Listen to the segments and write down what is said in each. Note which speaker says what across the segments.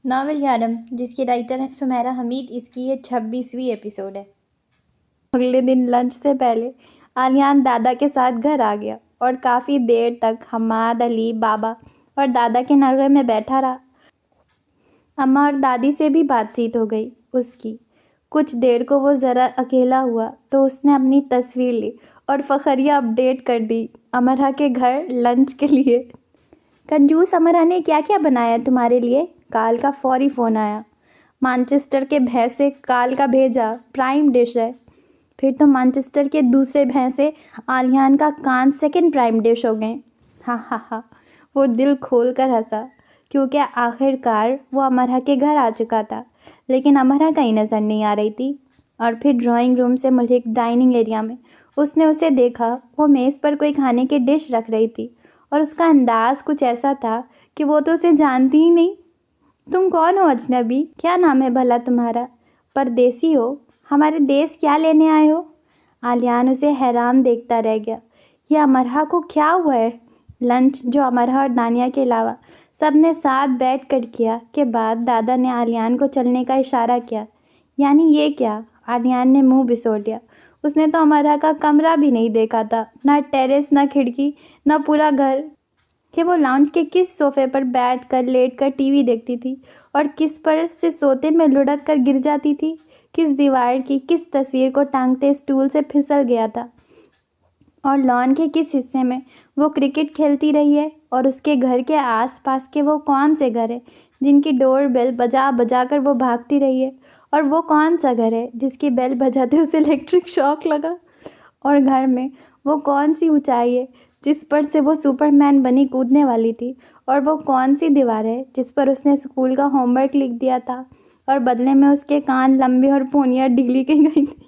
Speaker 1: Novel یارم، جس کی writer ہے سمیرہ حمید، اس کی یہ 26ویں ایپیسوڈ ہے۔ اگلے دن لنچ سے پہلے علیان دادا کے ساتھ گھر آ گیا اور کافی دیر تک حماد، علی، بابا اور دادا کے نرغے میں بیٹھا رہا۔ اماں اور دادی سے بھی بات چیت ہو گئی اس کی۔ کچھ دیر کو وہ ذرا اکیلا ہوا تو اس نے اپنی تصویر لی اور فخریہ اپڈیٹ کر دی امرا کے گھر لنچ کے لیے۔ کنجوس امرا نے کیا کیا بنایا تمہارے لیے؟ کال کا فوری فون آیا۔ مانچسٹر کے بھینسے کال کا بھیجا، پرائم ڈش ہے۔ پھر تو مانچسٹر کے دوسرے بھینسے علیان کا کان سیکنڈ پرائم ڈش ہو گئے۔ ہاں ہاں ہاں، وہ دل کھول کر ہنسا کیونکہ آخر کار وہ امرا کے گھر آ چکا تھا، لیکن امرا کہیں نظر نہیں آ رہی تھی۔ اور پھر ڈرائنگ روم سے ملحق ڈائننگ ایریا میں اس نے اسے دیکھا۔ وہ میز پر کوئی کھانے کی ڈش رکھ رہی تھی اور اس کا انداز کچھ ایسا تھا کہ وہ تو اسے جانتی ہی نہیں۔ تم کون ہو اجنبی؟ کیا نام ہے بھلا تمہارا؟ پردیسی ہو؟ ہمارے دیس کیا لینے آئے ہو؟ علیان اسے حیران دیکھتا رہ گیا۔ یہ امرا کو کیا ہوا ہے؟ لنچ جو امرا اور دانیہ کے علاوہ سب نے ساتھ بیٹھ کر کیا کے بعد دادا نے علیان کو چلنے کا اشارہ کیا۔ یعنی یہ کیا؟ علیان نے منہ بسوڑ لیا۔ اس نے تو امرا کا کمرہ بھی نہیں دیکھا تھا، نہ ٹیرس، نہ کھڑکی، نہ پورا گھر، کہ وہ لاؤنج کے کس صوفے پر بیٹھ کر لیٹ کر ٹی وی دیکھتی تھی اور کس پر سے سوتے میں لڑک کر گر جاتی تھی، کس دیوار کی کس تصویر کو ٹانگتے اسٹول سے پھسل گیا تھا، اور لان کے کس حصے میں وہ کرکٹ کھیلتی رہی ہے، اور اس کے گھر کے آس پاس کے وہ کون سے گھر ہیں جن کی ڈور بیل بجا بجا کر وہ بھاگتی رہی ہے، اور وہ کون سا گھر ہے جس کی بیل بجاتے اسے الیکٹرک شاک لگا، اور گھر میں وہ کون سی اونچائی ہے جس پر سے وہ سپر مین بنی کودنے والی تھی، اور وہ کون سی دیوار ہے جس پر اس نے اسکول کا ہوم ورک لکھ دیا تھا اور بدلے میں اس کے کان لمبے اور پونیاں ڈھیلی کی گئی تھی،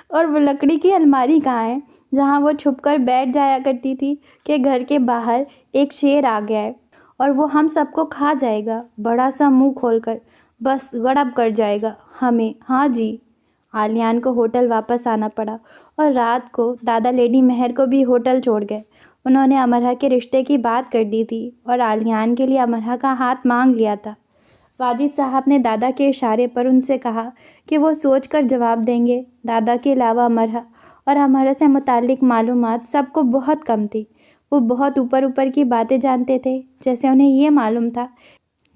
Speaker 1: اور وہ لکڑی کی الماری کہاں ہے جہاں وہ چھپ کر بیٹھ جایا کرتی تھی کہ گھر کے باہر ایک شیر آ گیا ہے اور وہ ہم سب کو کھا جائے گا، بڑا سا منہ کھول کر بس گڑب کر جائے گا ہمیں۔ ہاں جی۔ علیان کو ہوٹل واپس آنا پڑا اور رات کو دادا لیڈی مہر کو بھی ہوٹل چھوڑ گئے۔ انہوں نے امرا کے رشتے کی بات کر دی تھی اور علیان کے لیے امرا کا ہاتھ مانگ لیا تھا۔ واجد صاحب نے دادا کے اشارے پر ان سے کہا کہ وہ سوچ کر جواب دیں گے۔ دادا کے علاوہ امرا اور امرا سے متعلق معلومات سب کو بہت کم تھی۔ وہ بہت اوپر کی باتیں جانتے تھے، جیسے انہیں یہ معلوم تھا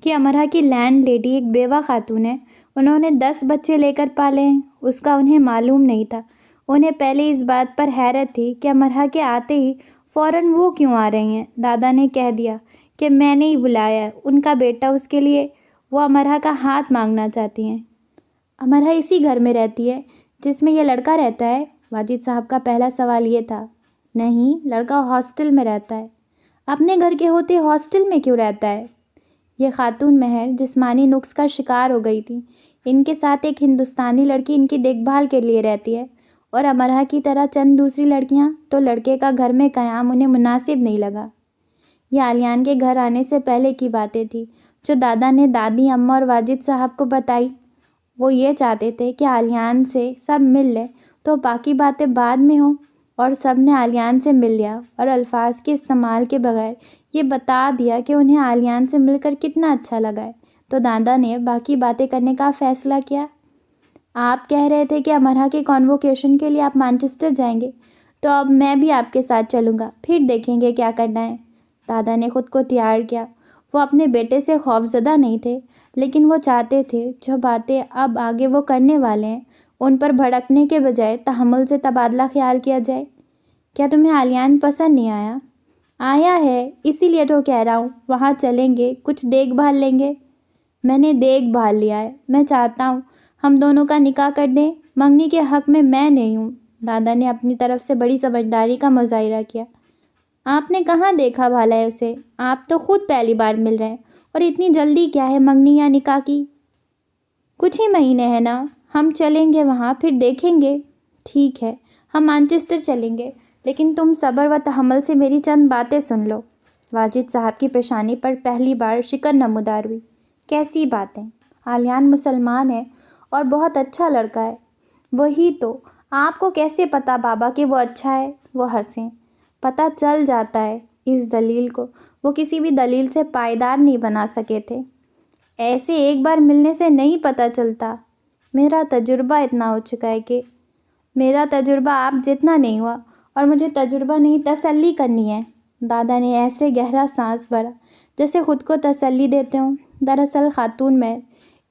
Speaker 1: کہ امرا کی لینڈ لیڈی ایک بیوہ خاتون ہے، انہوں نے 10 بچے لے کر پالے ہیں۔ اس کا انہیں معلوم نہیں تھا۔ انہیں پہلے اس بات پر حیرت تھی کہ امرا کے آتے ہی فوراً وہ کیوں آ رہی ہیں۔ دادا نے کہہ دیا کہ میں نے ہی بلایا ہے، ان کا بیٹا اس کے لیے، وہ امرا کا ہاتھ مانگنا چاہتی ہیں۔ امرا اسی گھر میں رہتی ہے جس میں یہ لڑکا رہتا ہے؟ واجد صاحب کا پہلا سوال یہ تھا۔ نہیں، لڑکا ہاسٹل میں رہتا ہے۔ اپنے گھر کے ہوتے ہاسٹل میں کیوں رہتا ہے؟ یہ خاتون مہر جسمانی نقص کا شکار ہو گئی تھی۔ ان کے ساتھ ایک ہندوستانی لڑکی ان کی دیکھ بھال کے لیے رہتی ہے، اور امرا کی طرح چند دوسری لڑکیاں، تو لڑکے کا گھر میں قیام انہیں مناسب نہیں لگا۔ یہ علیان کے گھر آنے سے پہلے کی باتیں تھیں جو دادا نے دادی، اماں اور واجد صاحب کو بتائی۔ وہ یہ چاہتے تھے کہ علیان سے سب مل لیں تو باقی باتیں بعد میں ہوں، اور سب نے علیان سے مل لیا اور الفاظ کے استعمال کے بغیر یہ بتا دیا کہ انہیں علیان سے مل کر کتنا اچھا لگا ہے، تو دادا نے باقی باتیں کرنے کا فیصلہ کیا۔ آپ کہہ رہے تھے کہ امرا کے کانووکیشن کے لیے آپ مانچسٹر جائیں گے، تو اب میں بھی آپ کے ساتھ چلوں گا، پھر دیکھیں گے کیا کرنا ہے۔ دادا نے خود کو تیار کیا۔ وہ اپنے بیٹے سے خوفزدہ نہیں تھے، لیکن وہ چاہتے تھے جو باتیں اب آگے وہ کرنے والے ہیں ان پر بھڑکنے کے بجائے تحمل سے تبادلہ خیال کیا جائے۔ کیا تمہیں علیان پسند نہیں آیا؟ آیا ہے، اسی لیے تو کہہ رہا ہوں، وہاں چلیں گے، کچھ دیکھ بھال لیں گے۔ میں نے دیکھ بھال لیا ہے، میں چاہتا ہوں ہم دونوں کا نکاح کر دیں، منگنی کے حق میں میں نہیں ہوں۔ دادا نے اپنی طرف سے بڑی سمجھداری کا مظاہرہ کیا۔ آپ نے کہاں دیکھا بھالا ہے اسے؟ آپ تو خود پہلی بار مل رہے ہیں، اور اتنی جلدی کیا ہے منگنی یا نکاح کی؟ کچھ ہی مہینے ہیں نا، ہم چلیں گے وہاں، پھر دیکھیں گے۔ ٹھیک ہے، ہم مانچسٹر چلیں گے، لیکن تم صبر و تحمل سے میری چند باتیں سن لو۔ واجد صاحب کی پیشانی پر پہلی بار شکن نمودار ہوئی۔ کیسی باتیں؟ علیان مسلمان ہے اور بہت اچھا لڑکا ہے۔ وہی تو، آپ کو کیسے پتا بابا کہ وہ اچھا ہے؟ وہ ہنسے۔ پتہ چل جاتا ہے۔ اس دلیل کو وہ کسی بھی دلیل سے پائیدار نہیں بنا سکے تھے۔ ایسے ایک بار ملنے سے نہیں پتہ چلتا۔ میرا تجربہ اتنا ہو چکا ہے کہ میرا تجربہ آپ جتنا نہیں ہوا، اور مجھے تجربہ نہیں، تسلی کرنی ہے۔ دادا نے ایسے گہرا سانس بھرا جیسے خود کو تسلی دیتے ہوں۔ دراصل خاتون مہر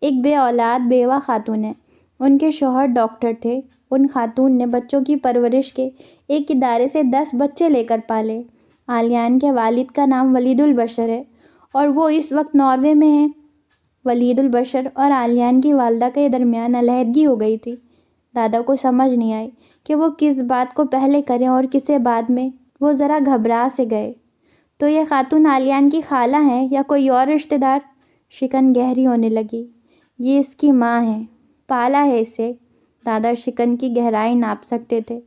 Speaker 1: ایک بے اولاد بیوہ خاتون ہے۔ ان کے شوہر ڈاکٹر تھے۔ ان خاتون نے بچوں کی پرورش کے ایک ادارے سے 10 بچے لے کر پالے۔ عالیان کے والد کا نام ولید البشر ہے اور وہ اس وقت ناروے میں ہیں۔ ولید البشر اور عالیان کی والدہ کے درمیان علیحدگی ہو گئی تھی۔ دادا کو سمجھ نہیں آئی کہ وہ کس بات کو پہلے کریں اور کسے بعد میں۔ وہ ذرا گھبرا سے گئے۔ تو یہ خاتون عالیان کی خالہ ہیں یا کوئی اور رشتہ دار؟ شکن گہری ہونے لگی۔ یہ اس کی ماں ہے، پالا ہے اسے۔ دادا شکن کی گہرائی ناپ سکتے تھے۔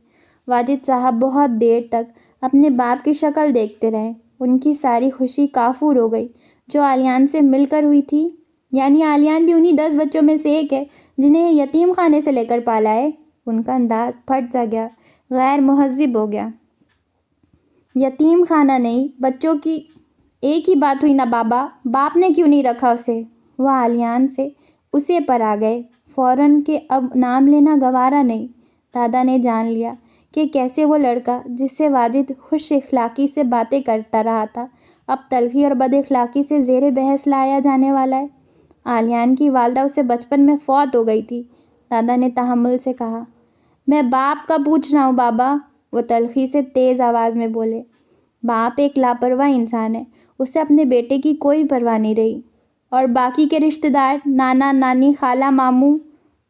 Speaker 1: واجد صاحب بہت دیر تک اپنے باپ کی شکل دیکھتے رہے۔ ان کی ساری خوشی کافور ہو گئی جو عالیان سے مل کر ہوئی تھی۔ یعنی عالیان بھی انہی 10 بچوں میں سے ایک ہے جنہیں یتیم خانے سے لے کر پالا ہے؟ ان کا انداز پھٹ سا گیا، غیر مہذب ہو گیا۔ یتیم خانہ نہیں، بچوں کی ایک ہی بات ہوئی نا بابا، باپ نے کیوں نہیں رکھا اسے؟ وہ عالیان سے اسے پر آ گئے فوراً کہ اب نام لینا گوارا نہیں۔ دادا نے جان لیا کہ کیسے وہ لڑکا جس سے واجد خوش اخلاقی سے باتیں کرتا رہا تھا، اب تلخی اور بد اخلاقی سے زیر بحث لایا جانے والا ہے۔ عالیان کی والدہ اسے بچپن میں فوت ہو گئی تھی۔ دادا نے تحمل سے کہا، میں باپ کا پوچھ رہا ہوں بابا۔ وہ تلخی سے تیز آواز میں بولے۔ باپ ایک لاپرواہ انسان ہے، اسے اپنے بیٹے کی کوئی پرواہ نہیں رہی۔ اور باقی کے رشتہ دار، نانا نانی، خالہ ماموں؟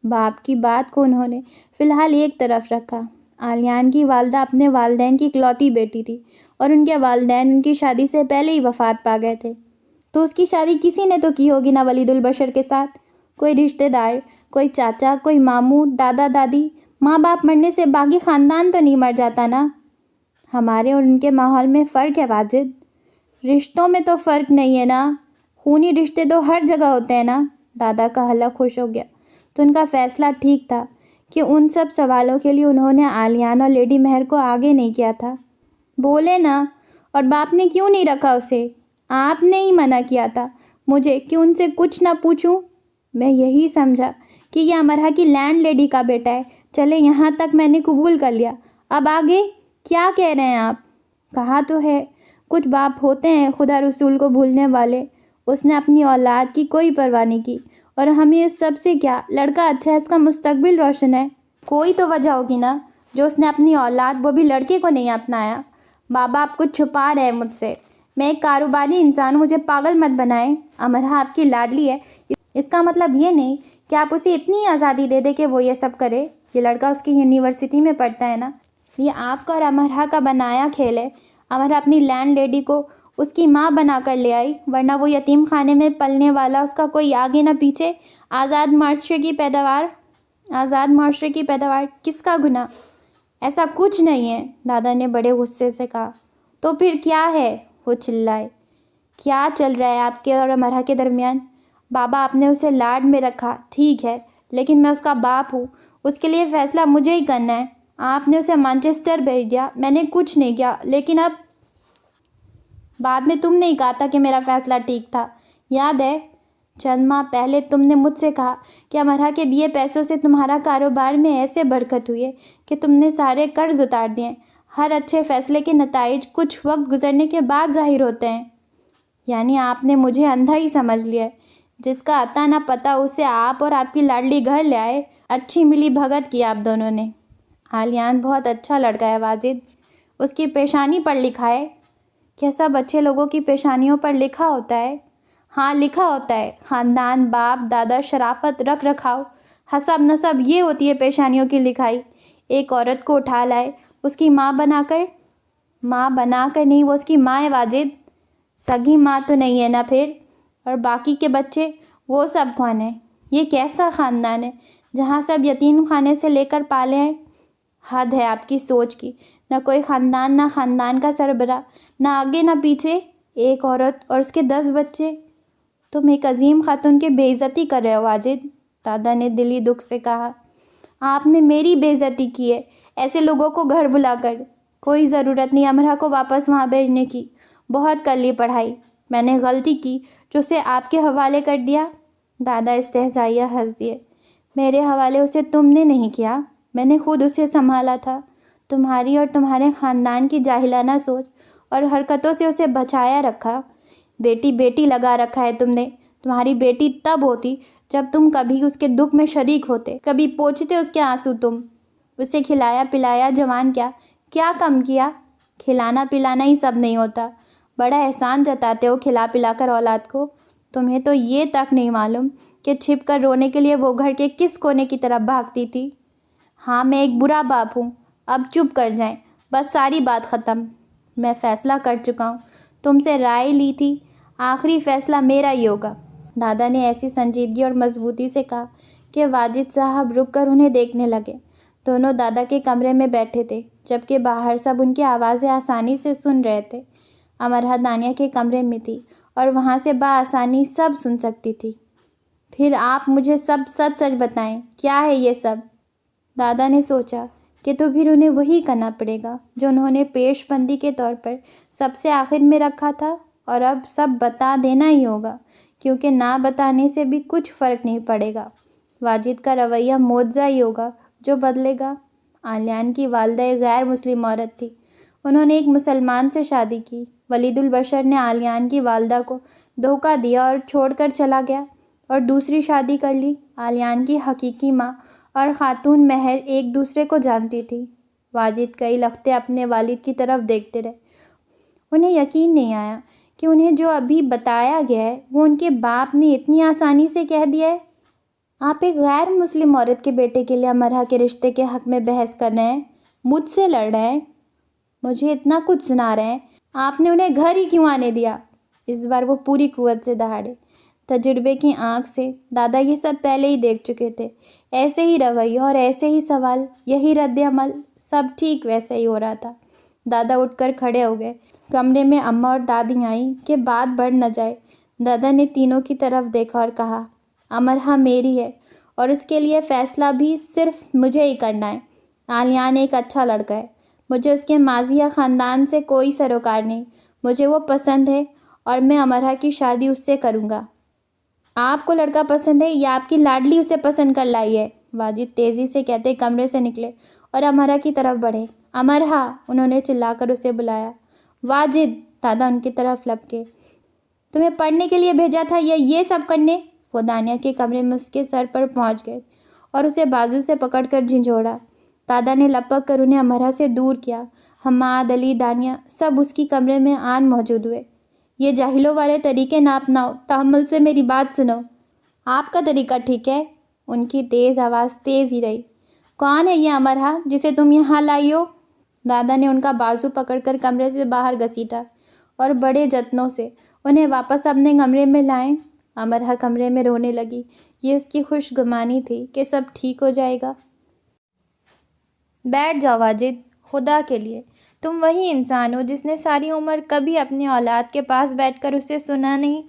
Speaker 1: باپ کی بات کو انہوں نے فی الحال ایک طرف رکھا۔ عالیان کی والدہ اپنے والدین کی اکلوتی بیٹی تھی اور ان کے والدین ان کی شادی سے پہلے ہی وفات پا گئے تھے۔ تو اس کی شادی کسی نے تو کی ہوگی نا ولید البشر کے ساتھ؟ کوئی رشتہ دار، کوئی چاچا، کوئی ماموں، دادا دادی؟ ماں باپ مرنے سے باقی خاندان تو نہیں مر جاتا نا؟ ہمارے اور ان کے ماحول میں فرق ہے واجد۔ رشتوں میں تو فرق نہیں ہے نا، خونی رشتے تو ہر جگہ ہوتے ہیں نا۔ دادا کا حلق خوش ہو گیا تو ان کا فیصلہ ٹھیک تھا کہ ان سب سوالوں کے لیے انہوں نے عالیان اور لیڈی مہر کو آگے نہیں کیا تھا۔ بولے نا، اور باپ نے کیوں نہیں رکھا اسے؟ آپ نے ہی منع کیا تھا مجھے کہ ان سے کچھ نہ پوچھوں۔ میں یہی سمجھا کہ یہ امرا کی لینڈ لیڈی کا بیٹا ہے۔ چلے یہاں تک میں نے قبول کر لیا، اب آگے کیا کہہ رہے ہیں آپ؟ کہا تو ہے، کچھ باپ ہوتے ہیں خدا رسول کو بھولنے والے۔ اس نے اپنی اولاد کی کوئی پرواہ نہیں کی، اور ہمیں اس سب سے کیا؟ لڑکا اچھا ہے، اس کا مستقبل روشن ہے۔ کوئی تو وجہ ہوگی نا جو اس نے اپنی اولاد، وہ بھی لڑکے کو نہیں اپنایا۔ بابا آپ کچھ چھپا رہے ہیں مجھ سے۔ میں ایک کاروباری انسان ہوں، مجھے پاگل مت بنائیں۔ امرا آپ کی لاڈلی ہے، اس کا مطلب یہ نہیں کہ آپ اسے اتنی آزادی دے دیں کہ وہ یہ سب کرے۔ یہ لڑکا اس کی یونیورسٹی میں پڑھتا ہے نا، یہ آپ کا اور امرا کا بنایا کھیل ہے۔ امرا اپنی لینڈ لیڈی کو اس کی ماں بنا کر لے آئی، ورنہ وہ یتیم خانے میں پلنے والا اس کا کوئی آگے نہ پیچھے۔ آزاد معاشرے کی پیداوار کس کا گناہ؟ ایسا کچھ نہیں ہے، دادا نے بڑے غصے سے کہا۔ تو پھر کیا ہے؟ وہ چلائے۔ کیا چل رہا ہے آپ کے اور امرا کے درمیان؟ بابا آپ نے اسے لاڈ میں رکھا، ٹھیک ہے، لیکن میں اس کا باپ ہوں، اس کے لیے فیصلہ مجھے ہی کرنا ہے۔ آپ نے اسے مانچسٹر بھیج دیا، میں نے کچھ نہیں کیا، لیکن اب بعد میں تم نے ہی کہا تھا کہ میرا فیصلہ ٹھیک تھا، یاد ہے؟ چند ماہ پہلے تم نے مجھ سے کہا کہ امرا کے دیے پیسوں سے تمہارا کاروبار میں ایسے برکت ہوئی ہے کہ تم نے سارے قرض اتار دیے۔ ہر اچھے فیصلے کے نتائج کچھ وقت گزرنے کے بعد ظاہر ہوتے ہیں۔ یعنی آپ نے مجھے اندھا ہی سمجھ لیا ہے، جس کا اتا نہ پتا اسے آپ اور آپ کی لاڈلی گھر لے آئے۔ اچھی ملی بھگت کی آپ دونوں نے۔ عالیان بہت اچھا لڑکا ہے واجد، اس کی پیشانی پر لکھا ہے۔ کیا سب اچھے لوگوں کی پیشانیوں پر لکھا ہوتا ہے؟ ہاں لکھا ہوتا ہے، خاندان، باپ دادا، شرافت، رکھ رکھاؤ، حسب نسب، یہ ہوتی ہے پیشانیوں کی لکھائی۔ ایک عورت کو اٹھا لائے اس کی ماں بنا کر نہیں، وہ اس کی ماں ہے واجد، سگی ماں تو نہیں ہے نا پھر؟ اور باقی کے بچے، وہ سب کون ہیں؟ یہ کیسا خاندان ہے جہاں سب یتیم خانے سے لے کر پالے ہیں؟ حد ہے آپ کی سوچ کی، نہ کوئی خاندان، نہ خاندان کا سربراہ، نہ آگے نہ پیچھے، ایک عورت اور اس کے 10 بچے۔ تم ایک عظیم خاتون کی بے عزتی کر رہے ہو واجد، دادا نے دلی دکھ سے کہا۔ آپ نے میری بے عزتی کی ہے ایسے لوگوں کو گھر بلا کر۔ کوئی ضرورت نہیں امرا کو واپس وہاں بھیجنے کی، بہت کر لی پڑھائی۔ میں نے غلطی کی جو اسے آپ کے حوالے کر دیا۔ دادا استہزائیہ ہنس دیے۔ میرے حوالے اسے تم نے نہیں کیا، میں نے خود اسے سنبھالا تھا۔ تمہاری اور تمہارے خاندان کی جاہلانہ سوچ اور حرکتوں سے اسے بچایا رکھا۔ بیٹی بیٹی لگا رکھا ہے تم نے۔ تمہاری بیٹی تب ہوتی جب تم کبھی اس کے دکھ میں شریک ہوتے، کبھی پوچھتے اس کے آنسو تم۔ اسے کھلایا پلایا جوان کیا کم کیا؟ کھلانا پلانا ہی سب نہیں ہوتا، بڑا احسان جتاتے ہو کھلا پلا کر اولاد کو۔ تمہیں تو یہ تک نہیں معلوم کہ چھپ کر رونے کے لیے وہ گھر کے کس کونے کی طرف بھاگتی تھی۔ ہاں میں ایک برا باپ ہوں، اب چپ کر جائیں، بس ساری بات ختم۔ میں فیصلہ کر چکا ہوں، تم سے رائے لی تھی، آخری فیصلہ میرا ہی ہوگا۔ دادا نے ایسی سنجیدگی اور مضبوطی سے کہا کہ واجد صاحب رک کر انہیں دیکھنے لگے۔ دونوں دادا کے کمرے میں بیٹھے تھے، جبکہ باہر سب ان کی آوازیں آسانی سے سن رہے تھے۔ امرا دانیہ کے کمرے میں تھی اور وہاں سے بآسانی سب سن سکتی تھی۔ پھر آپ مجھے سب سچ سچ بتائیں، کیا ہے یہ سب؟ دادا نے سوچا کہ تو پھر انہیں وہی کرنا پڑے گا جو انہوں نے پیش بندی کے طور پر سب سے آخر میں رکھا تھا، اور اب سب بتا دینا ہی ہوگا، کیونکہ نہ بتانے سے بھی کچھ فرق نہیں پڑے گا۔ واجد کا رویہ معجزہ ہی ہوگا جو بدلے گا۔ عالیان کی والدہ ایک غیر مسلم عورت تھی، انہوں نے ایک مسلمان سے شادی کی۔ ولید البشر نے عالیان کی والدہ کو دھوکہ دیا اور چھوڑ کر چلا گیا اور دوسری شادی کر لی۔ عالیان کی حقیقی ماں اور خاتون مہر ایک دوسرے کو جانتی تھی۔ واجد کئی لختے اپنے والد کی طرف دیکھتے رہے، انہیں یقین نہیں آیا کہ انہیں جو ابھی بتایا گیا ہے وہ ان کے باپ نے اتنی آسانی سے کہہ دیا ہے۔ آپ ایک غیر مسلم عورت کے بیٹے کے لیے امرا کے رشتے کے حق میں بحث کر رہے ہیں، مجھ سے لڑ رہے ہیں، مجھے اتنا کچھ سنا رہے ہیں، آپ نے انہیں گھر ہی کیوں آنے دیا؟ اس بار وہ پوری قوت سے دہاڑے۔ تجربے کی آنکھ سے دادا یہ سب پہلے ہی دیکھ چکے تھے، ایسے ہی رویہ اور ایسے ہی سوال، یہی رد عمل، سب ٹھیک ویسے ہی ہو رہا تھا۔ دادا اٹھ کر کھڑے ہو گئے۔ کمرے میں اماں اور دادی آئیں کہ بات بڑھ نہ جائے۔ دادا نے تینوں کی طرف دیکھا اور کہا، امرا میری ہے اور اس کے لیے فیصلہ بھی صرف مجھے ہی کرنا ہے۔ عالیان ایک اچھا لڑکا ہے، مجھے اس کے ماضی یا خاندان سے کوئی سروکار نہیں، مجھے وہ پسند ہے اور میں امرا کی شادی اس سے کروں گا۔ آپ کو لڑکا پسند ہے یا آپ کی لاڈلی اسے پسند کر لائی ہے؟ واجد تیزی سے کہتے کمرے سے نکلے اور امرا کی طرف بڑھے۔ امرا، انہوں نے چلا کر اسے بلایا۔ واجد، دادا ان کی طرف لپکے، تمہیں پڑھنے کے لیے بھیجا تھا یا یہ سب کرنے؟ وہ دانیہ کے کمرے میں اس کے سر پر پہنچ گئے اور اسے بازو سے پکڑ کر جھنجھوڑا۔ دادا نے لپک کر انہیں امرا سے دور کیا۔ حماد، علی، دانیہ سب اس کی کمرے میں آن موجود ہوئے۔ یہ جاہلوں والے طریقے نہ اپناؤ، تحمل سے میری بات سنو۔ آپ کا طریقہ ٹھیک ہے، ان کی تیز آواز تیز ہی رہی۔ کون ہے یہ امرا جسے تم یہاں لائی ہو؟ دادا نے ان کا بازو پکڑ کر کمرے سے باہر گھسیٹا اور بڑے جتنوں سے انہیں واپس اپنے کمرے میں لائیں۔ امرا کمرے میں رونے لگی۔ یہ اس کی خوش گمانی تھی کہ سب ٹھیک ہو جائے گا۔ بیٹھ جاؤ واجد، خدا کے لیے، تم وہی انسان ہو جس نے ساری عمر کبھی اپنی اولاد کے پاس بیٹھ کر اسے سنا نہیں۔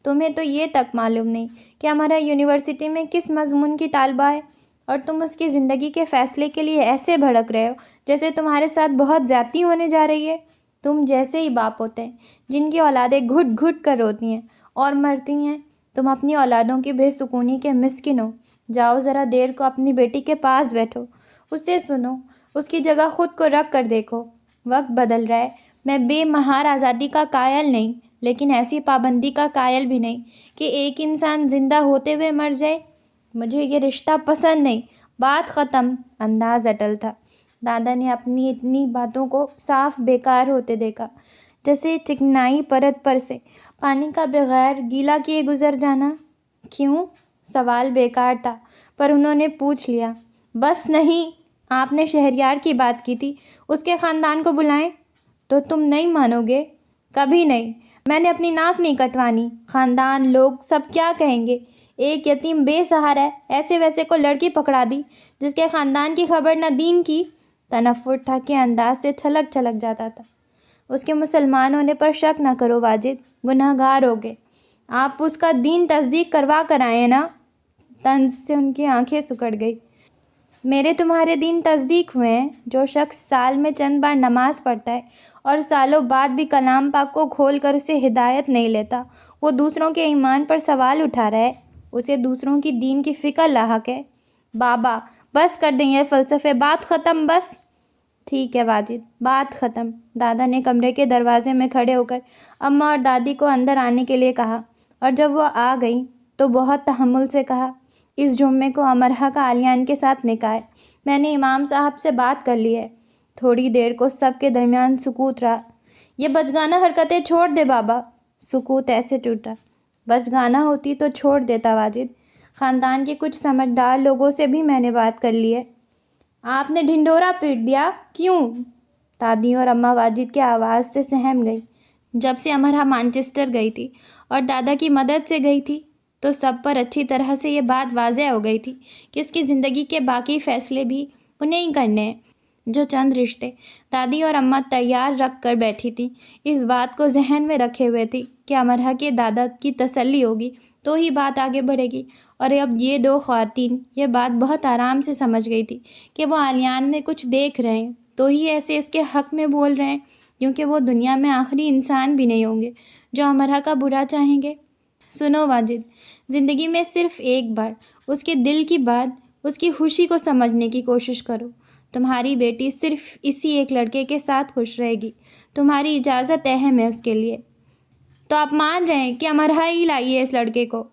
Speaker 1: تمہیں تو یہ تک معلوم نہیں کہ ہمارا یونیورسٹی میں کس مضمون کی طالبہ ہے، اور تم اس کی زندگی کے فیصلے کے لیے ایسے بھڑک رہے ہو جیسے تمہارے ساتھ بہت زیادتی ہونے جا رہی ہے۔ تم جیسے ہی باپ ہوتے ہیں جن کی اولادیں گھٹ گھٹ کر روتی ہیں اور مرتی ہیں۔ تم اپنی اولادوں کی بے سکونی کے مسکن ہو۔ جاؤ ذرا دیر کو اپنی بیٹی کے پاس بیٹھو، اسے سنو، اس کی جگہ خود کو رکھ کر دیکھو۔ وقت بدل رہا ہے، میں بے مہار آزادی کا قائل نہیں، لیکن ایسی پابندی کا قائل بھی نہیں کہ ایک انسان زندہ ہوتے ہوئے مر جائے۔ مجھے یہ رشتہ پسند نہیں، بات ختم۔ انداز اٹل تھا۔ دادا نے اپنی اتنی باتوں کو صاف بیکار ہوتے دیکھا، جیسے چکنائی پرت پر سے پانی کا بغیر گیلا کیے گزر جانا۔ کیوں؟ سوال بیکار تھا، پر انہوں نے پوچھ لیا۔ بس نہیں، آپ نے شہریار کی بات کی تھی، اس کے خاندان کو بلائیں۔ تو تم نہیں مانو گے؟ کبھی نہیں، میں نے اپنی ناک نہیں کٹوانی۔ خاندان، لوگ سب کیا کہیں گے؟ ایک یتیم بے سہارا ہے، ایسے ویسے کو لڑکی پکڑا دی جس کے خاندان کی خبر نہ دین کی۔ تنفر تھا کہ انداز سے چھلک چھلک جاتا تھا۔ اس کے مسلمان ہونے پر شک نہ کرو واجد، گناہ گار ہوگے۔ آپ اس کا دین تصدیق کروا کر آئے ہیں نا؟ طنز سے ان کی آنکھیں سکڑ گئی۔ میرے تمہارے دین تصدیق ہوئے ہیں۔ جو شخص سال میں چند بار نماز پڑھتا ہے اور سالوں بعد بھی کلام پاک کو کھول کر اسے ہدایت نہیں لیتا، وہ دوسروں کے ایمان پر سوال اٹھا رہا ہے۔ اسے دوسروں کی دین کی فکر لاحق ہے۔ بابا بس کر دیں یہ فلسفے، بات ختم بس۔ ٹھیک ہے واجد، بات ختم۔ دادا نے کمرے کے دروازے میں کھڑے ہو کر اماں اور دادی کو اندر آنے کے لیے کہا، اور جب وہ آ گئیں تو بہت تحمل سے کہا، اس جمعے کو امرہ کا علیان کے ساتھ نکاح ہے۔ میں نے امام صاحب سے بات کر لی ہے۔ تھوڑی دیر کو سب کے درمیان سکوت رہا۔ یہ بچگانہ حرکتیں چھوڑ دے بابا۔ سکوت ایسے ٹوٹا۔ بچگانہ ہوتی تو چھوڑ دیتا واجد۔ خاندان کے کچھ سمجھدار لوگوں سے بھی میں نے بات کر لی ہے۔ آپ نے ڈھنڈورا پیٹ دیا، کیوں؟ دادی اور اماں واجد کی آواز سے سہم گئی۔ جب سے امرہ مانچسٹر گئی تھی اور دادا کی مدد سے گئی تھی تو سب پر اچھی طرح سے یہ بات واضح ہو گئی تھی کہ اس کی زندگی کے باقی فیصلے بھی انہیں ہی کرنے ہیں۔ جو چند رشتے دادی اور اماں تیار رکھ کر بیٹھی تھیں، اس بات کو ذہن میں رکھے ہوئے تھی کہ امرہ کے دادا کی تسلی ہوگی تو ہی بات آگے بڑھے گی، اور اب یہ دو خواتین یہ بات بہت آرام سے سمجھ گئی تھی کہ وہ علیان میں کچھ دیکھ رہے ہیں تو ہی ایسے اس کے حق میں بول رہے ہیں، کیونکہ وہ دنیا میں آخری انسان بھی نہیں ہوں گے جو امرہ کا برا چاہیں گے۔ سنو واجد، زندگی میں صرف ایک بار اس کے دل کی بات، اس کی خوشی کو سمجھنے کی کوشش کرو۔ تمہاری بیٹی صرف اسی ایک لڑکے کے ساتھ خوش رہے گی، تمہاری اجازت اہم ہے اس کے لیے۔ تو آپ مان رہے ہیں کہ امرہ ہی لائی ہے اس لڑکے کو؟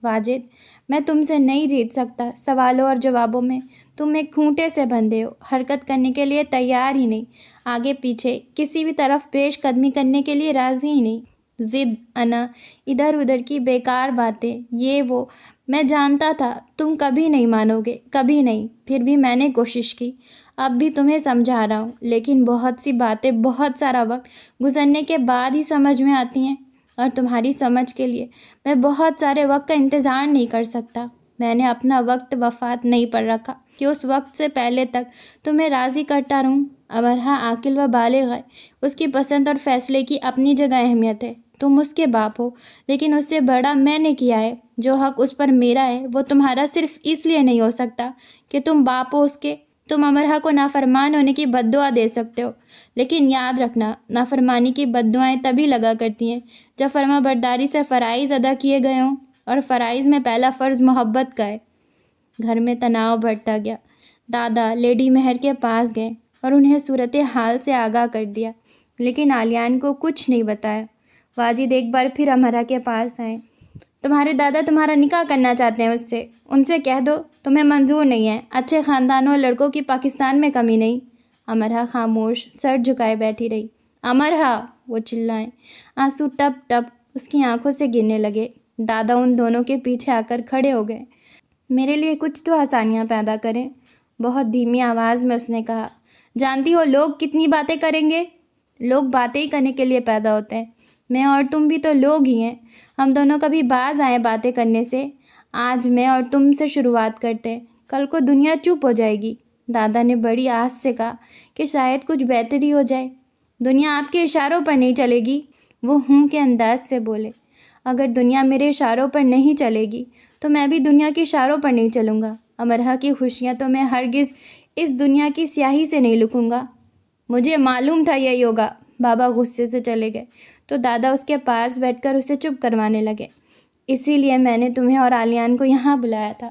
Speaker 1: واجد، میں تم سے نہیں جیت سکتا، سوالوں اور جوابوں میں تم ایک کھونٹے سے بندھے ہو، حرکت کرنے کے لیے تیار ہی نہیں، آگے پیچھے کسی بھی طرف پیش قدمی کرنے کے لیے راضی ہی نہیں۔ ضد، انا، ادھر ادھر کی بیکار باتیں، یہ وہ، میں جانتا تھا تم کبھی نہیں مانو گے، کبھی نہیں، پھر بھی میں نے کوشش کی۔ اب بھی تمہیں سمجھا رہا ہوں، لیکن بہت سی باتیں بہت سارا وقت گزرنے کے بعد ہی سمجھ میں آتی ہیں، اور تمہاری سمجھ کے لیے میں بہت سارے وقت کا انتظار نہیں کر سکتا۔ میں نے اپنا وقت وفات نہیں پر رکھا کہ اس وقت سے پہلے تک تمہیں راضی کرتا رہوں۔ امرہ عاقل و بالغ ہے، اس کی پسند اور فیصلے کی اپنی جگہ اہمیت ہے۔ تم اس کے باپ ہو، لیکن اس سے بڑا میں نے کیا ہے۔ جو حق اس پر میرا ہے وہ تمہارا صرف اس لیے نہیں ہو سکتا کہ تم باپ ہو اس کے۔ تم امرہ کو نافرمان ہونے کی بد دعا دے سکتے ہو، لیکن یاد رکھنا، نافرمانی کی بد دعائیں تبھی لگا کرتی ہیں جب فرما برداری سے فرائض ادا کیے گئے ہوں، اور فرائض میں پہلا فرض محبت کا ہے۔ گھر میں تناؤ بڑھتا گیا۔ دادا لیڈی مہر کے پاس گئے اور انہیں صورتحال سے آگاہ کر دیا، لیکن علیان کو کچھ نہیں بتایا۔ واجد ایک بار پھر امرہ کے پاس آئے۔ تمہارے دادا تمہارا نکاح کرنا چاہتے ہیں اس سے، ان سے کہہ دو تمہیں منظور نہیں ہے، اچھے خاندانوں اور لڑکوں کی پاکستان میں کمی نہیں۔ امرہ خاموش سر جھکائے بیٹھی رہی۔ امرہ، وہ چلائیں۔ آنسو ٹپ ٹپ اس کی آنکھوں سے گرنے لگے۔ دادا ان دونوں کے پیچھے آ کر کھڑے ہو گئے۔ میرے لیے کچھ تو آسانیاں پیدا کریں، بہت دھیمی آواز میں اس نے کہا۔ جانتی ہو لوگ کتنی باتیں کریں گے؟ لوگ باتیں ہی کرنے کے لیے پیدا ہوتے ہیں، میں اور تم بھی تو لوگ ہی ہیں۔ ہم دونوں کبھی باز آئے باتیں کرنے سے؟ آج میں اور تم سے شروعات کرتے ہیں، کل کو دنیا چپ ہو جائے گی۔ دادا نے بڑی آس سے کہا کہ شاید کچھ بہتری ہو جائے۔ دنیا آپ کے اشاروں پر نہیں چلے گی، وہ ہوں کے انداز سے بولے۔ اگر دنیا میرے اشاروں پر نہیں چلے گی تو میں بھی دنیا کے اشاروں پر نہیں چلوں گا۔ امرہ کی خوشیاں تو میں ہرگز اس دنیا کی سیاہی سے نہیں لکھوں گا۔ مجھے معلوم تھا یہی ہوگا۔ بابا غصے سے چلے گئے تو دادا اس کے پاس بیٹھ کر اسے چپ کروانے لگے۔ اسی لیے میں نے تمہیں اور علیان کو یہاں بلایا تھا۔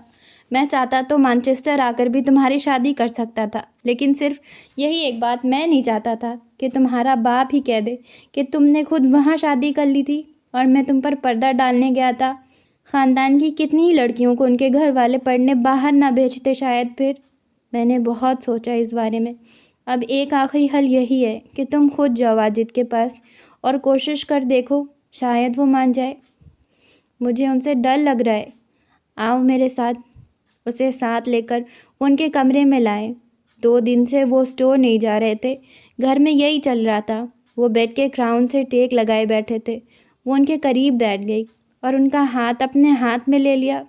Speaker 1: میں چاہتا تو مانچسٹر آ کر بھی تمہاری شادی کر سکتا تھا، لیکن صرف یہی ایک بات میں نہیں چاہتا تھا کہ تمہارا باپ ہی کہہ دے کہ تم نے خود وہاں شادی کر لی تھی اور میں تم پر پردہ ڈالنے گیا تھا۔ خاندان کی کتنی ہی لڑکیوں کو ان کے گھر والے پڑھنے باہر نہ بھیجتے شاید۔ پھر میں نے بہت سوچا اس بارے میں۔ اب ایک آخری حل یہی ہے کہ تم خود جاؤ واجد کے پاس اور کوشش کر دیکھو، شاید وہ مان جائے۔ مجھے ان سے ڈر لگ رہا ہے۔ آؤ میرے ساتھ۔ اسے ساتھ لے کر ان کے کمرے میں لائے۔ 2 دن سے وہ اسٹور نہیں جا رہے تھے، گھر میں یہی چل رہا تھا۔ وہ بیڈ کے کراؤن سے ٹیک لگائے بیٹھے تھے۔ وہ ان کے قریب بیٹھ گئی اور ان کا ہاتھ اپنے ہاتھ میں لے لیا۔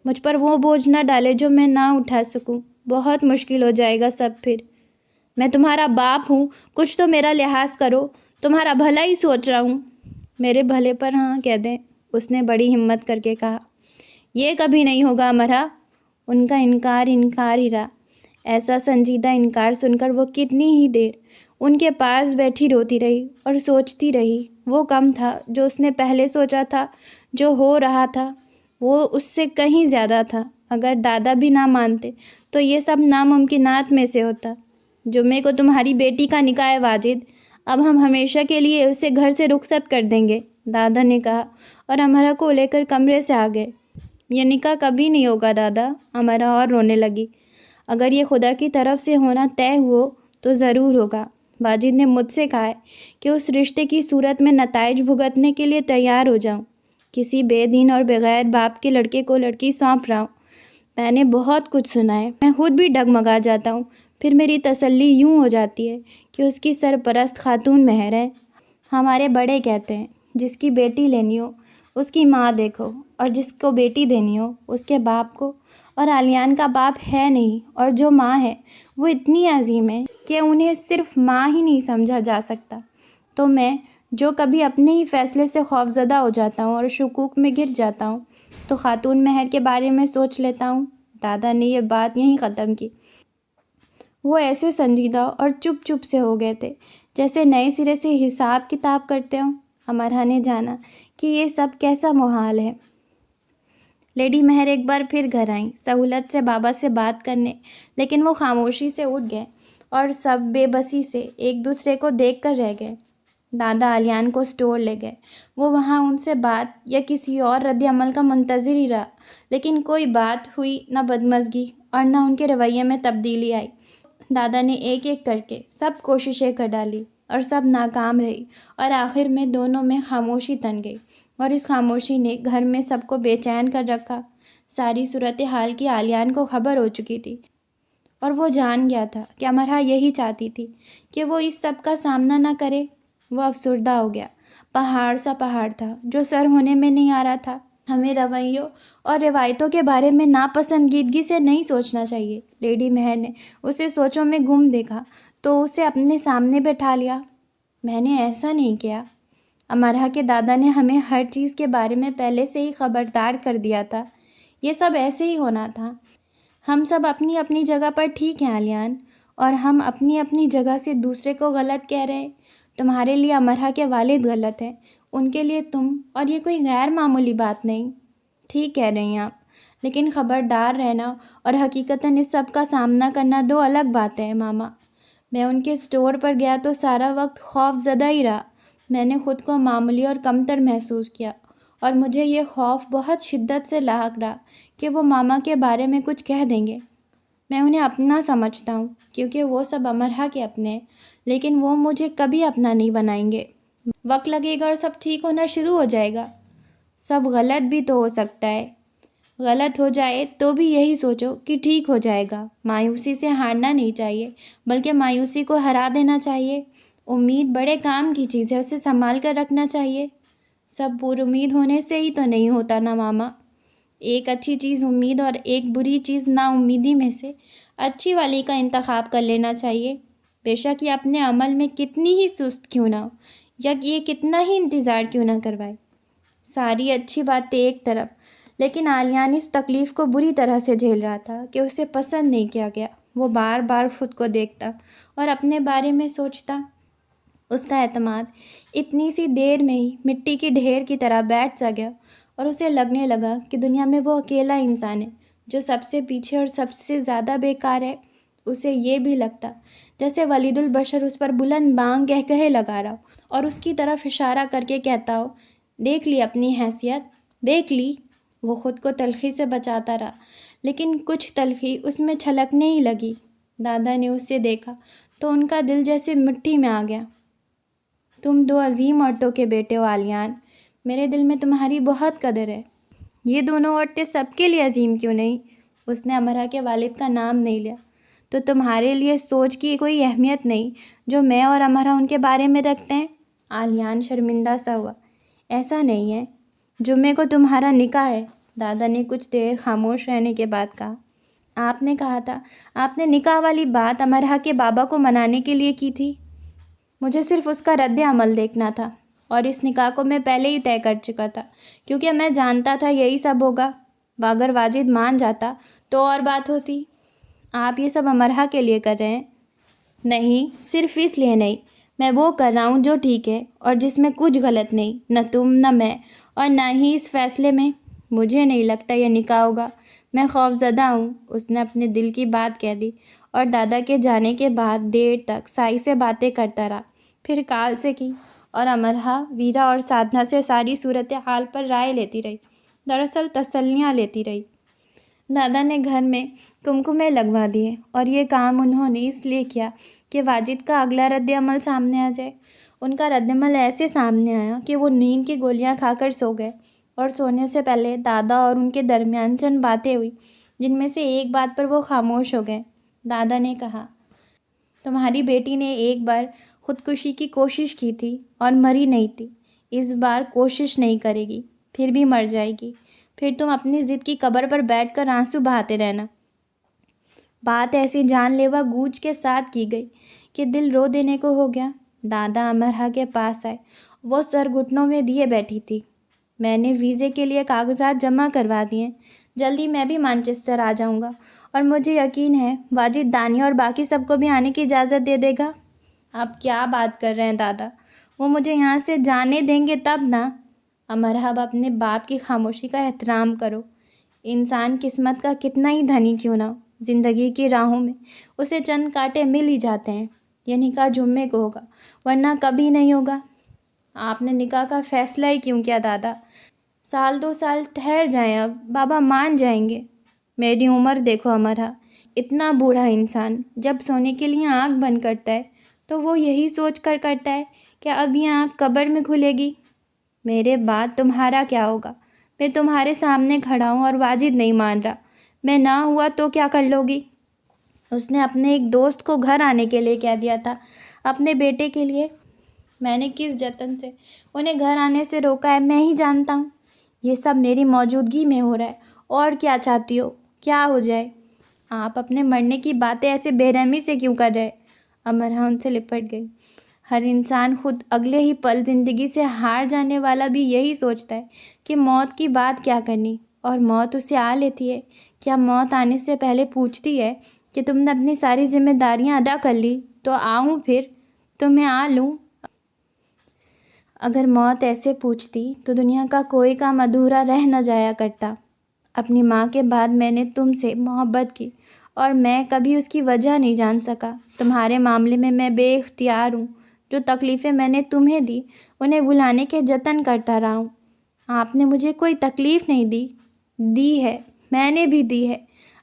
Speaker 1: مجھ پر وہ بوجھ نہ ڈالے جو میں نہ اٹھا سکوں، بہت مشکل ہو جائے گا سب پھر۔ میں تمہارا باپ ہوں، کچھ تو میرا لحاظ کرو، تمہارا بھلا ہی سوچ رہا ہوں۔ میرے بھلے پر ہاں کہہ دیں، اس نے بڑی ہمت کر کے کہا۔ یہ کبھی نہیں ہوگا امرہ۔ ان کا انکار ہی رہا۔ ایسا سنجیدہ انکار سن کر وہ کتنی ہی دیر ان کے پاس بیٹھی روتی رہی اور سوچتی رہی۔ وہ کم تھا جو اس نے پہلے سوچا تھا، جو ہو رہا تھا۔ وہ اس سے کہیں زیادہ تھا۔ اگر دادا بھی نہ مانتے تو یہ سب ناممکنات میں سے ہوتا۔ جمعے کو تمہاری بیٹی کا نکاح ہے واجد، اب ہم ہمیشہ کے لیے اسے گھر سے رخصت کر دیں گے، دادا نے کہا اور امرا کو لے کر کمرے سے آ گئے۔ یہ نکاح کبھی نہیں ہوگا دادا، امرا اور رونے لگی۔ اگر یہ خدا کی طرف سے ہونا طے ہو تو ضرور ہوگا۔ واجد نے مجھ سے کہا ہے کہ اس رشتے کی صورت میں نتائج بھگتنے کے لیے تیار ہو جاؤں۔ کسی بے دین اور بغیر باپ کے لڑکے کو لڑکی سونپ رہا ہوں۔ میں نے بہت کچھ سنا ہے، میں خود بھی ڈگمگا جاتا ہوں، پھر میری تسلی یوں ہو جاتی ہے کہ اس کی سرپرست خاتون مہر ہے۔ ہمارے بڑے کہتے ہیں جس کی بیٹی لینی ہو اس کی ماں دیکھو، اور جس کو بیٹی دینی ہو اس کے باپ کو، اور علیان کا باپ ہے نہیں، اور جو ماں ہے وہ اتنی عظیم ہے کہ انہیں صرف ماں ہی نہیں سمجھا جا سکتا۔ تو میں جو کبھی اپنے ہی فیصلے سے خوفزدہ ہو جاتا ہوں اور شکوک میں گر جاتا ہوں تو خاتون مہر کے بارے میں سوچ لیتا ہوں۔ دادا نے یہ بات یہیں ختم کی۔ وہ ایسے سنجیدہ اور چپ چپ سے ہو گئے تھے جیسے نئے سرے سے حساب کتاب کرتے ہوں۔ امرا نے جانا کہ یہ سب کیسا محال ہے۔ لیڈی مہر ایک بار پھر گھر آئیں سہولت سے بابا سے بات کرنے، لیکن وہ خاموشی سے اٹھ گئے اور سب بے بسی سے ایک دوسرے کو دیکھ کر رہ گئے۔ دادا علیان کو اسٹور لے گئے۔ وہ وہاں ان سے بات یا کسی اور رد عمل کا منتظر ہی رہا، لیکن کوئی بات ہوئی نہ بدمزگی اور نہ ان کے رویے میں تبدیلی آئی۔ دادا نے ایک ایک کر کے سب کوششیں کر ڈالی اور سب ناکام رہی، اور آخر میں دونوں میں خاموشی تن گئی، اور اس خاموشی نے گھر میں سب کو بے چین کر رکھا۔ ساری صورتحال کی علیان کو خبر ہو چکی تھی، اور وہ جان گیا تھا کہ امرا یہی چاہتی تھی کہ وہ اس سب کا سامنا نہ کرے۔ وہ افسردہ ہو گیا۔ پہاڑ سا پہاڑ تھا جو سر ہونے میں نہیں آ رہا تھا۔ ہمیں رویوں اور روایتوں کے بارے میں ناپسندیدگی سے نہیں سوچنا چاہیے۔ لیڈی مہر نے اسے سوچوں میں گم دیکھا تو اسے اپنے سامنے بٹھا لیا۔ میں نے ایسا نہیں کیا۔ امرا کے دادا نے ہمیں ہر چیز کے بارے میں پہلے سے ہی خبردار کر دیا تھا۔ یہ سب ایسے ہی ہونا تھا۔ ہم سب اپنی اپنی جگہ پر ٹھیک ہیں علیان، اور ہم اپنی اپنی جگہ سے دوسرے کو غلط کہہ رہے ہیں۔ تمہارے لیے امرا کے والد غلط ہیں، ان کے لیے تم، اور یہ کوئی غیر معمولی بات نہیں۔ ٹھیک کہہ رہی ہیں آپ، لیکن خبردار رہنا اور حقیقتاً اس سب کا سامنا کرنا دو الگ باتیں ہیں ماما۔ میں ان کے اسٹور پر گیا تو سارا وقت خوف زدہ ہی رہا۔ میں نے خود کو معمولی اور کمتر محسوس کیا، اور مجھے یہ خوف بہت شدت سے لاحق رہا کہ وہ ماما کے بارے میں کچھ کہہ دیں گے۔ میں انہیں اپنا سمجھتا ہوں کیونکہ وہ سب امرا کے اپنے ہیں، لیکن وہ مجھے کبھی اپنا نہیں بنائیں گے۔ وقت لگے گا اور سب ٹھیک ہونا شروع ہو جائے گا۔ سب غلط بھی تو ہو سکتا ہے۔ غلط ہو جائے تو بھی یہی سوچو کہ ٹھیک ہو جائے گا۔ مایوسی سے ہارنا نہیں چاہیے، بلکہ مایوسی کو ہرا دینا چاہیے۔ امید بڑے کام کی چیز ہے، اسے سنبھال کر رکھنا چاہیے۔ سب پر امید ہونے سے ہی تو نہیں ہوتا نا ماما۔ ایک اچھی چیز امید اور ایک بری چیز نا امیدی میں سے اچھی والی کا انتخاب کر لینا چاہیے، بے شک یہ اپنے عمل میں کتنی ہی سست کیوں نہ ہو، یا یہ کتنا ہی انتظار کیوں نہ کروائے۔ ساری اچھی باتیں ایک طرف، لیکن علیان اس تکلیف کو بری طرح سے جھیل رہا تھا کہ اسے پسند نہیں کیا گیا۔ وہ بار بار خود کو دیکھتا اور اپنے بارے میں سوچتا۔ اس کا اعتماد اتنی سی دیر میں ہی مٹی کی ڈھیر کی طرح بیٹھ سا گیا، اور اسے لگنے لگا کہ دنیا میں وہ اکیلا انسان ہے جو سب سے پیچھے اور سب سے زیادہ بیکار ہے۔ اسے یہ بھی لگتا جیسے ولید البشر اس پر بلند بانگ کہے لگا رہا ہو، اور اس کی طرف اشارہ کر کے کہتا ہو، دیکھ لی اپنی حیثیت، دیکھ لی۔ وہ خود کو تلخی سے بچاتا رہا، لیکن کچھ تلخی اس میں چھلکنے ہی لگی۔ دادا نے اسے دیکھا تو ان کا دل جیسے مٹھی میں آ گیا۔ تم دو عظیم عورتوں کے بیٹے ہو علیان، میرے دل میں تمہاری بہت قدر ہے۔ یہ دونوں عورتیں سب کے لیے عظیم کیوں نہیں؟ اس نے امرا کے والد کا نام نہیں لیا۔ تو تمہارے لیے سوچ کی کوئی اہمیت نہیں جو میں اور امرا ان کے بارے میں رکھتے ہیں؟ علیان شرمندہ سا ہوا۔ ایسا نہیں ہے، جمعے کو تمہارا نکاح ہے، دادا نے کچھ دیر خاموش رہنے کے بعد کہا۔ آپ نے کہا تھا، آپ نے نکاح والی بات امرا کے بابا کو منانے کے لیے کی تھی۔ مجھے صرف اس کا رد عمل دیکھنا تھا، اور اس نکاح کو میں پہلے ہی طے کر چکا تھا، کیونکہ میں جانتا تھا یہی سب ہوگا۔ اگر واجد مان جاتا تو اور بات ہوتی۔ آپ یہ سب امرا کے لیے کر رہے ہیں؟ نہیں، صرف اس لیے نہیں، میں وہ کر رہا ہوں جو ٹھیک ہے اور جس میں کچھ غلط نہیں، نہ تم نہ میں اور نہ ہی اس فیصلے میں۔ مجھے نہیں لگتا یہ نکاح ہوگا، میں خوف زدہ ہوں۔ اس نے اپنے دل کی بات کہہ دی اور دادا کے جانے کے بعد دیر تک سائی سے باتیں کرتا رہا، پھر کال سے کی اور امرہا، ویرا اور سادھنا سے ساری صورتحال پر رائے لیتی رہی، دراصل تسلیاں لیتی رہی۔ دادا نے گھر میں کمکمے لگوا دیے اور یہ کام انہوں نے اس لیے کیا کہ واجد کا اگلا رد عمل سامنے آ جائے۔ ان کا رد عمل ایسے سامنے آیا کہ وہ نیند کی گولیاں کھا کر سو گئے، اور سونے سے پہلے دادا اور ان کے درمیان چند باتیں ہوئی جن میں سے ایک بات پر وہ خاموش ہو گئے۔ دادا نے کہا، تمہاری بیٹی نے ایک بار خودکشی کی کوشش کی تھی اور مری نہیں تھی، اس بار کوشش نہیں کرے گی، پھر بھی مر جائے گی، پھر تم اپنی ضد کی قبر پر بیٹھ کر آنسو بہاتے رہنا۔ بات ایسی جان لیوا گونج کے ساتھ کی گئی کہ دل رو دینے کو ہو گیا۔ دادا امرہا کے پاس آئے، وہ سر گھٹنوں میں دیے بیٹھی تھی۔ میں نے ویزے کے لیے کاغذات جمع کروا دیے، جلدی میں بھی مانچسٹر آ جاؤں گا، اور مجھے یقین ہے واجد دانیہ اور باقی سب کو بھی آنے کی اجازت دے دے گا۔ آپ کیا بات کر رہے ہیں دادا، وہ مجھے یہاں سے جانے دیں گے تب نا؟ امرہا، اپنے باپ کی خاموشی کا احترام کرو۔ انسان قسمت کا کتنا ہی دھنی کیوں نہ ہو، زندگی کی راہوں میں اسے چند کانٹے مل ہی جاتے ہیں۔ یہ نکاح جمعے کو ہوگا، ورنہ کبھی نہیں ہوگا۔ آپ نے نکاح کا فیصلہ ہی کیوں کیا دادا؟ سال 2 سال ٹھہر جائیں، اب بابا مان جائیں گے۔ میری عمر دیکھو امرہا، اتنا بوڑھا انسان جب سونے کے لیے آنکھ بند کرتا ہے تو وہ یہی سوچ کر کرتا ہے کہ اب یہ آنکھ قبر میں کھلے گی۔ میرے بعد تمہارا کیا ہوگا؟ میں تمہارے سامنے کھڑا ہوں اور واجد نہیں مان رہا، میں نہ ہوا تو کیا کر لو گی؟ اس نے اپنے ایک دوست کو گھر آنے کے لیے کہہ دیا تھا، اپنے بیٹے کے لیے۔ میں نے کس جتن سے انہیں گھر آنے سے روکا ہے میں ہی جانتا ہوں۔ یہ سب میری موجودگی میں ہو رہا ہے، اور کیا چاہتی ہو کیا ہو جائے؟ آپ اپنے مرنے کی باتیں ایسے بے رحمی سے کیوں کر رہے؟ امرہا ان سے لپٹ گئی۔ ہر انسان خود اگلے ہی پل زندگی سے ہار جانے والا بھی یہی سوچتا ہے کہ موت کی بات کیا کرنی، اور موت اسے آ لیتی ہے۔ کیا موت آنے سے پہلے پوچھتی ہے کہ تم نے اپنی ساری ذمہ داریاں ادا کر لی تو آؤں پھر تمہیں آ لوں؟ اگر موت ایسے پوچھتی تو دنیا کا کوئی کام ادھورا رہ نہ جایا کرتا۔ اپنی ماں کے بعد میں نے تم سے محبت کی اور میں کبھی اس کی وجہ نہیں جان سکا۔ تمہارے معاملے میں میں بے اختیار ہوں، جو تکلیفیں میں نے تمہیں دی انہیں بھلانے کے جتن کرتا رہا ہوں۔ آپ نے مجھے کوئی تکلیف نہیں دی ہے، میں نے بھی دی ہے۔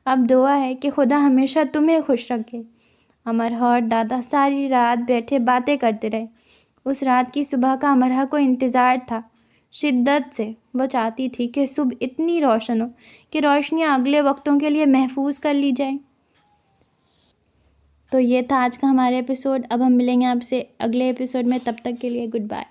Speaker 1: اب دعا ہے کہ خدا ہمیشہ تمہیں خوش رکھے۔ امرہا اور دادا ساری رات بیٹھے باتیں کرتے رہے۔ اس رات کی صبح کا امرہا کو انتظار تھا، شدت سے۔ وہ چاہتی تھی کہ صبح اتنی روشن ہو کہ روشنیاں اگلے وقتوں کے لیے محفوظ کر لی جائیں۔ تو یہ تھا آج کا ہمارا ایپیسوڈ۔ اب ہم ملیں گے آپ سے اگلے ایپیسوڈ میں، تب تک کے لیے گڈ بائے۔